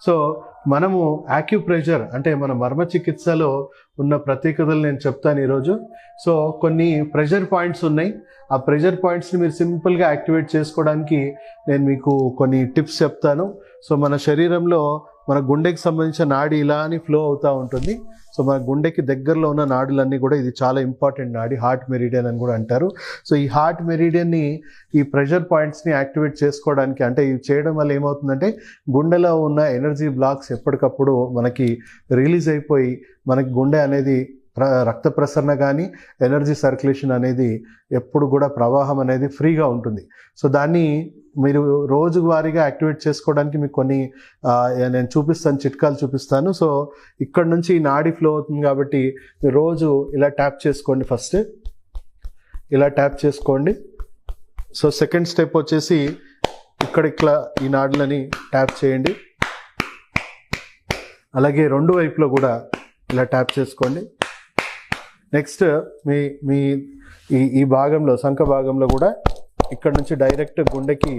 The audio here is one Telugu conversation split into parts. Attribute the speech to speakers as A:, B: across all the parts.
A: సో మనము యాక్యుప్రెషర్ అంటే మన మర్మ చికిత్సలో ఉన్న ప్రత్యేకతలు నేను చెప్తాను ఈరోజు. సో కొన్ని ప్రెషర్ పాయింట్స్ ఉన్నాయి. ఆ ప్రెషర్ పాయింట్స్ని మీరు సింపుల్గా యాక్టివేట్ చేసుకోవడానికి నేను మీకు కొన్ని టిప్స్ చెప్తాను. సో మన శరీరంలో మన గుండెకి సంబంధించిన నాడి ఇలా అని ఫ్లో అవుతూ ఉంటుంది. సో మన గుండెకి దగ్గరలో ఉన్న నాడులన్నీ కూడా ఇది చాలా ఇంపార్టెంట్ నాడి, హార్ట్ మెరిడియన్ అని కూడా అంటారు. సో ఈ హార్ట్ మెరిడియన్ని ఈ ప్రెషర్ పాయింట్స్ని యాక్టివేట్ చేసుకోవడానికి, అంటే ఇవి చేయడం వల్ల ఏమవుతుందంటే గుండెలో ఉన్న ఎనర్జీ బ్లాక్స్ ఎప్పటికప్పుడు మనకి రిలీజ్ అయిపోయి మనకి గుండె అనేది రక్త ప్రసరణ కానీ ఎనర్జీ సర్క్యులేషన్ అనేది ఎప్పుడు కూడా ప్రవాహం అనేది ఫ్రీగా ఉంటుంది. సో దాన్ని మీరు రోజువారీగా యాక్టివేట్ చేసుకోవడానికి మీకు కొన్ని నేను చూపిస్తాను, చిట్కాలు చూపిస్తాను. సో ఇక్కడ నుంచి నాడీ ఫ్లో అవుతుంది కాబట్టి మీరు రోజు ఇలా ట్యాప్ చేసుకోండి. ఫస్ట్ ఇలా ట్యాప్ చేసుకోండి. సో సెకండ్ స్టెప్ వచ్చేసి ఇక్కడ ఈ నాడులని ట్యాప్ చేయండి. అలాగే రెండు వైపులో కూడా ఇలా ట్యాప్ చేసుకోండి. నెక్స్ట్ మీ ఈ భాగంలో, సంఖ భాగంలో కూడా ఇక్కడ నుంచి డైరెక్ట్ గుండెకి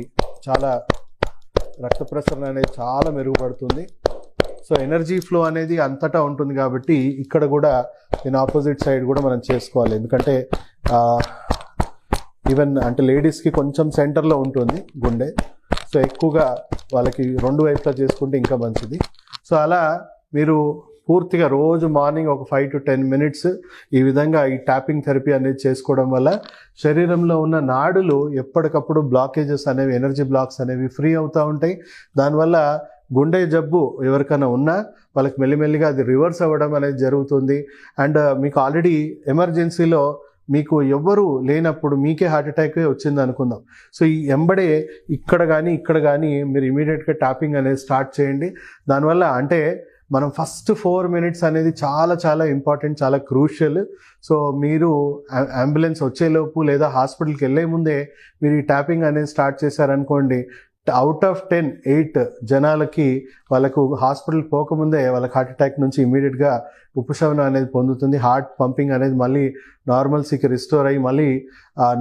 A: చాలా రక్త ప్రసరణ అనేది చాలా మెరుగుపడుతుంది. సో ఎనర్జీ ఫ్లో అనేది అంతటా ఉంటుంది కాబట్టి ఇక్కడ కూడా దీని ఆపోజిట్ సైడ్ కూడా మనం చేసుకోవాలి. ఎందుకంటే ఈవెన్ అంటే లేడీస్కి కొంచెం సెంటర్లో ఉంటుంది గుండె. సో ఎక్కువగా వాళ్ళకి రెండు వైపులా చేసుకుంటే ఇంకా మంచిది. సో అలా మీరు పూర్తిగా రోజు మార్నింగ్ ఒక 5 to 10 minutes ఈ విధంగా ఈ ట్యాపింగ్ థెరపీ అనేది చేసుకోవడం వల్ల శరీరంలో ఉన్న నాడులు ఎప్పటికప్పుడు బ్లాకేజెస్ అనేవి, ఎనర్జీ బ్లాక్స్ అనేవి ఫ్రీ అవుతూ ఉంటాయి. దానివల్ల గుండె జబ్బు ఎవరికైనా ఉన్నా వాళ్ళకి మెల్లిమెల్లిగా అది రివర్స్ అవ్వడం అనేది జరుగుతుంది. అండ్ మీకు ఆల్రెడీ ఎమర్జెన్సీలో మీకు ఎవ్వరు లేనప్పుడు మీకే హార్ట్ అటాక్ వచ్చింది అనుకుందాం. సో ఈ ఎంబడే ఇక్కడ కానీ మీరు ఇమీడియట్గా ట్యాపింగ్ అనేది స్టార్ట్ చేయండి. దానివల్ల అంటే మనం ఫస్ట్ 4 minutes అనేది చాలా చాలా ఇంపార్టెంట్, చాలా క్రూషియల్. సో మీరు అంబులెన్స్ వచ్చేలోపు లేదా హాస్పిటల్కి వెళ్ళే ముందే మీరు ఈ ట్యాపింగ్ అనేది స్టార్ట్ చేశారనుకోండి, అవుట్ ఆఫ్ 10, 8 జనాలకి వాళ్ళకు హాస్పిటల్ పోకముందే వాళ్ళకి హార్ట్ అటాక్ నుంచి ఇమీడియట్గా ఉపశమనం అనేది పొందుతుంది. హార్ట్ పంపింగ్ అనేది మళ్ళీ నార్మల్సీకి రిస్టోర్ అయ్యి మళ్ళీ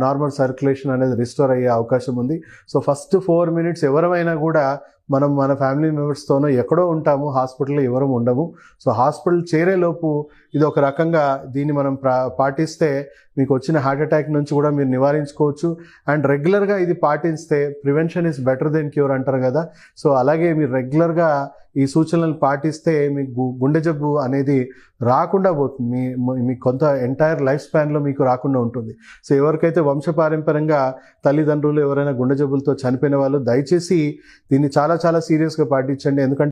A: నార్మల్ సర్క్యులేషన్ అనేది రిస్టోర్ అయ్యే అవకాశం ఉంది. సో ఫస్ట్ 4 minutes ఎవరైనా కూడా మనం మన ఫ్యామిలీ మెంబర్స్తోనో ఎక్కడో ఉంటాము, హాస్పిటల్లో ఎవరు ఉండము. సో హాస్పిటల్ చేరేలోపు ఇది ఒక రకంగా దీన్ని మనం పాటిస్తే మీకు వచ్చిన హార్ట్ అటాక్ నుంచి కూడా మీరు నివారించుకోవచ్చు. అండ్ రెగ్యులర్గా ఇది పాటిస్తే prevention is better than cure అంటారు కదా. సో అలాగే మీరు రెగ్యులర్గా ఈ సూచనలు పాటిస్తే మీకు గుండె జబ్బు అనేది రాకుండా పోతుంది. మీ కొంత ఎంటైర్ లైఫ్ స్పాన్లో మీకు రాకుండా ఉంటుంది. సో ఎవరికైతే వంశపారంపర్యంగా తల్లిదండ్రులు ఎవరైనా గుండె జబ్బులతో చనిపోయిన వాళ్ళు దయచేసి దీన్ని చాలా చాలా సీరియస్గా పాటించండి. ఎందుకంటే